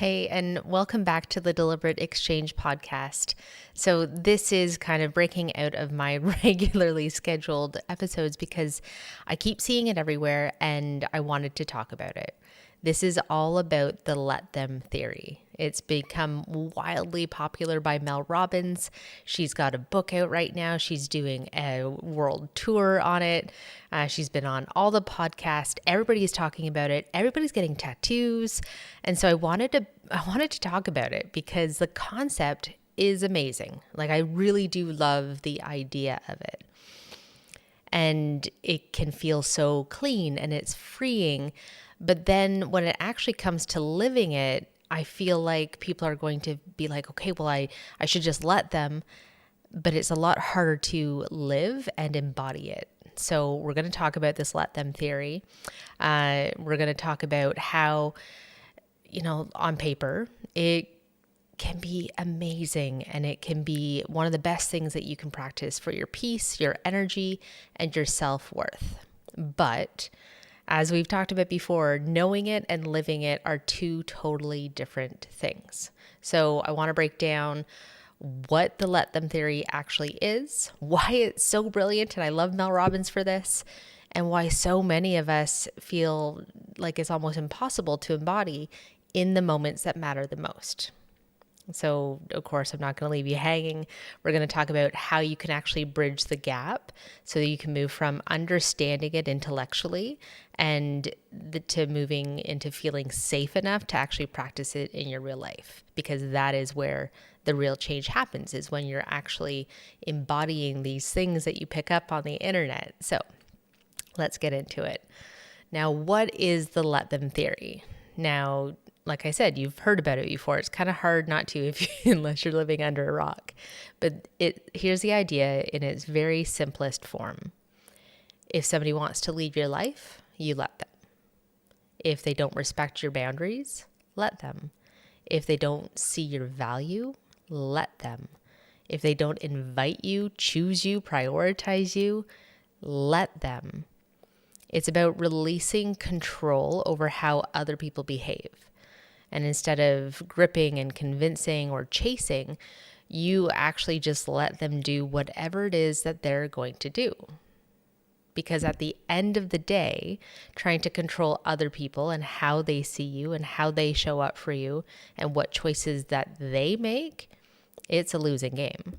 Hey, and welcome back to the Deliberate Exchange podcast. So, this is kind of breaking out of my regularly scheduled episodes because I keep seeing it everywhere and I wanted to talk about it. This is all about the let them theory. It's become wildly popular by Mel Robbins. She's got a book out right now. She's doing a world tour on it. She's been on all the podcasts. Everybody's talking about it. Everybody's getting tattoos. And so I wanted to talk about it because the concept is amazing. Like, I really do love the idea of it. And it can feel so clean and it's freeing. But then when it actually comes to living it, I feel like people are going to be like, okay, well, I should just let them. But it's a lot harder to live and embody it. So we're going to talk about this let them theory. We're going to talk about how, on paper, it can be amazing and it can be one of the best things that you can practice for your peace, your energy, and your self-worth. But as we've talked about before, knowing it and living it are two totally different things. So I want to break down what the let them theory actually is, why it's so brilliant, and I love Mel Robbins for this, and why so many of us feel like it's almost impossible to embody in the moments that matter the most. So, of course, I'm not going to leave you hanging. We're going to talk about how you can actually bridge the gap so that you can move from understanding it intellectually and to moving into feeling safe enough to actually practice it in your real life, because that is where the real change happens, is when you're actually embodying these things that you pick up on the internet. So let's get into it. Now, what is the let them theory? Now, like I said, you've heard about it before. It's kind of hard not to unless you're living under a rock. But here's the idea in its very simplest form. If somebody wants to lead your life, you let them. If they don't respect your boundaries, let them. If they don't see your value, let them. If they don't invite you, choose you, prioritize you, let them. It's about releasing control over how other people behave. And instead of gripping and convincing or chasing, you actually just let them do whatever it is that they're going to do. Because at the end of the day, trying to control other people and how they see you and how they show up for you and what choices that they make, it's a losing game.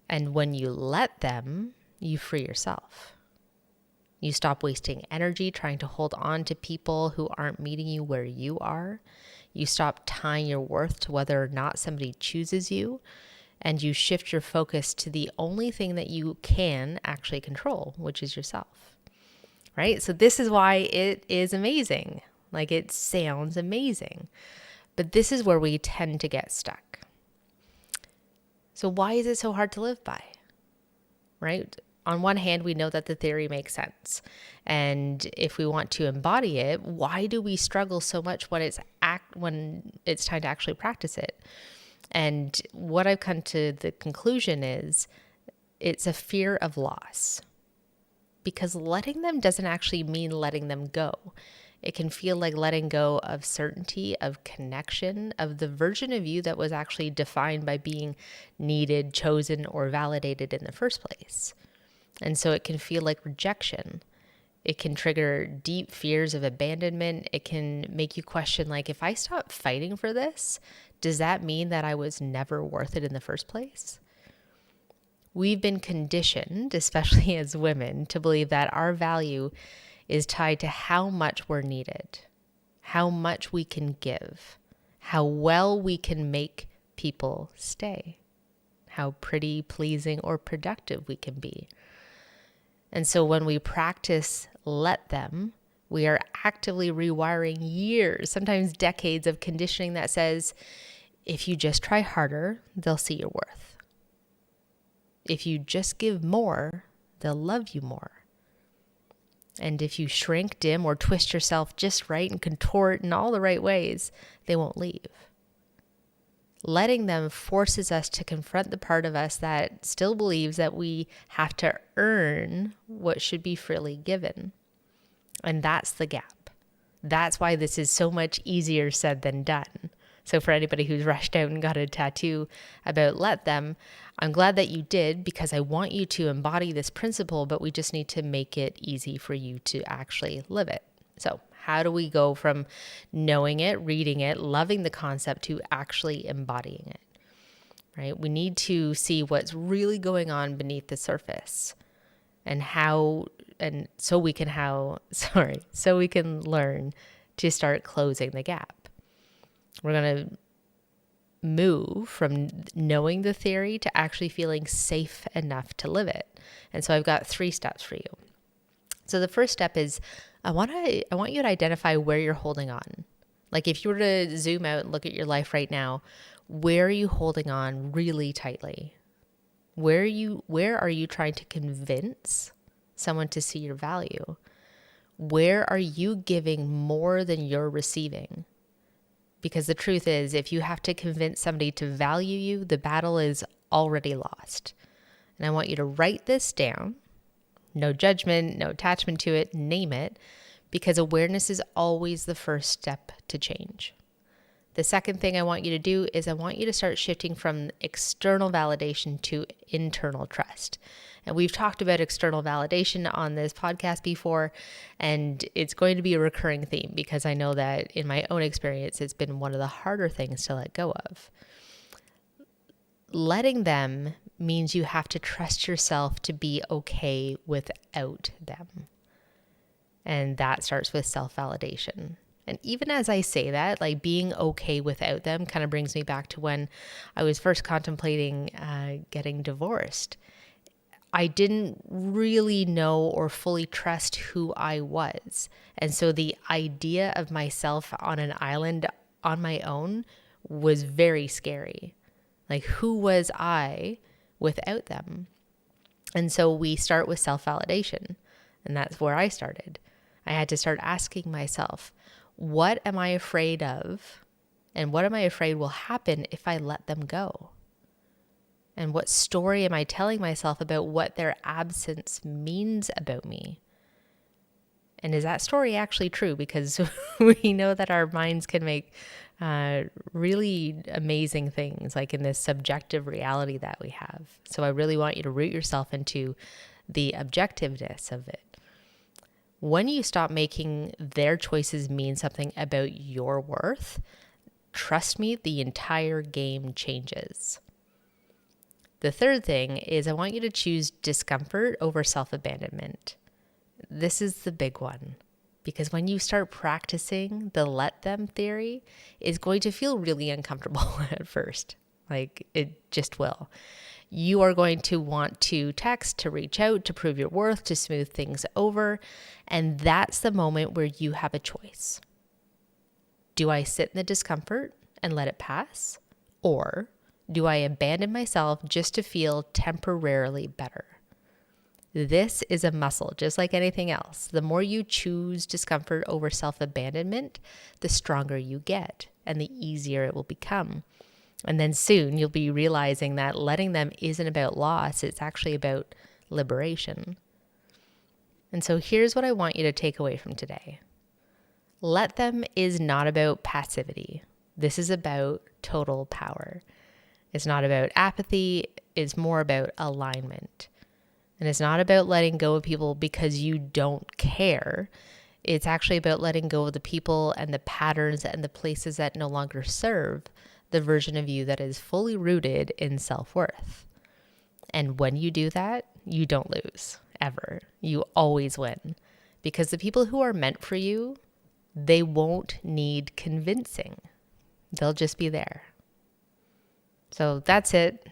And when you let them, you free yourself. You stop wasting energy trying to hold on to people who aren't meeting you where you are. You stop tying your worth to whether or not somebody chooses you. And you shift your focus to the only thing that you can actually control, which is yourself. Right? So this is why it is amazing. Like, it sounds amazing. But this is where we tend to get stuck. So why is it so hard to live by? Right? On one hand, we know that the theory makes sense. And if we want to embody it, why do we struggle so much when it's time to actually practice it? And what I've come to the conclusion is it's a fear of loss. Because letting them doesn't actually mean letting them go. It can feel like letting go of certainty, of connection, of the version of you that was actually defined by being needed, chosen, or validated in the first place. And so it can feel like rejection. It can trigger deep fears of abandonment. It can make you question, like, if I stop fighting for this, does that mean that I was never worth it in the first place? We've been conditioned, especially as women, to believe that our value is tied to how much we're needed, how much we can give, how well we can make people stay, how pretty, pleasing, or productive we can be. And so when we practice let them, we are actively rewiring years, sometimes decades of conditioning that says, if you just try harder, they'll see your worth. If you just give more, they'll love you more. And if you shrink, dim, or twist yourself just right and contort in all the right ways, they won't leave. Letting them forces us to confront the part of us that still believes that we have to earn what should be freely given. And that's the gap. That's why this is so much easier said than done. So for anybody who's rushed out and got a tattoo about let them, I'm glad that you did, because I want you to embody this principle, but we just need to make it easy for you to actually live it. So how do we go from knowing it, reading it, loving the concept to actually embodying it, right? We need to see what's really going on beneath the surface so we can learn to start closing the gap. We're going to move from knowing the theory to actually feeling safe enough to live it. And so I've got 3 steps for you. So the first step is I want you to identify where you're holding on. Like if you were to zoom out and look at your life right now, where are you holding on really tightly? Where are you trying to convince someone to see your value? Where are you giving more than you're receiving? Because the truth is, if you have to convince somebody to value you, the battle is already lost. And I want you to write this down. No judgment, no attachment to it, name it, because awareness is always the first step to change. The second thing I want you to do is I want you to start shifting from external validation to internal trust. And we've talked about external validation on this podcast before, and it's going to be a recurring theme because I know that in my own experience, it's been one of the harder things to let go of. Letting them means you have to trust yourself to be okay without them. And that starts with self-validation. And even as I say that, like being okay without them kind of brings me back to when I was first contemplating getting divorced. I didn't really know or fully trust who I was. And so the idea of myself on an island on my own was very scary. Like, who was I without them? And so we start with self-validation. And that's where I started. I had to start asking myself, what am I afraid of? And what am I afraid will happen if I let them go? And what story am I telling myself about what their absence means about me? And is that story actually true? Because we know that our minds can make really amazing things, like in this subjective reality that we have. So I really want you to root yourself into the objectiveness of it. When you stop making their choices mean something about your worth, trust me, the entire game changes. The third thing is I want you to choose discomfort over self-abandonment. This is the big one, because when you start practicing the let them theory, it's going to feel really uncomfortable at first. Like it just will. You are going to want to text, to reach out, to prove your worth, to smooth things over. And that's the moment where you have a choice. Do I sit in the discomfort and let it pass? Or do I abandon myself just to feel temporarily better? This is a muscle, just like anything else. The more you choose discomfort over self-abandonment, the stronger you get and the easier it will become. And then soon you'll be realizing that letting them isn't about loss, it's actually about liberation. And so here's what I want you to take away from today. Let them is not about passivity. This is about total power. It's not about apathy, it's more about alignment. And it's not about letting go of people because you don't care. It's actually about letting go of the people and the patterns and the places that no longer serve the version of you that is fully rooted in self-worth. And when you do that, you don't lose, ever. You always win. Because the people who are meant for you, they won't need convincing. They'll just be there. So that's it.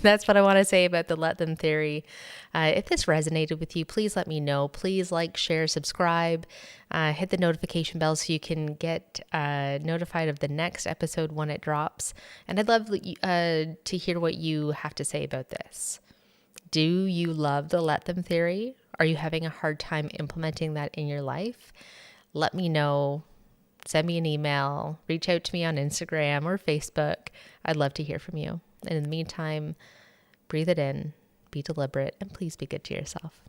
That's what I want to say about the let them theory. If this resonated with you, please let me know. Please like, share, subscribe, hit the notification bell so you can get notified of the next episode when it drops. And I'd love to hear what you have to say about this. Do you love the let them theory? Are you having a hard time implementing that in your life? Let me know. Send me an email, reach out to me on Instagram or Facebook. I'd love to hear from you. And in the meantime, breathe it in, be deliberate, and please be good to yourself.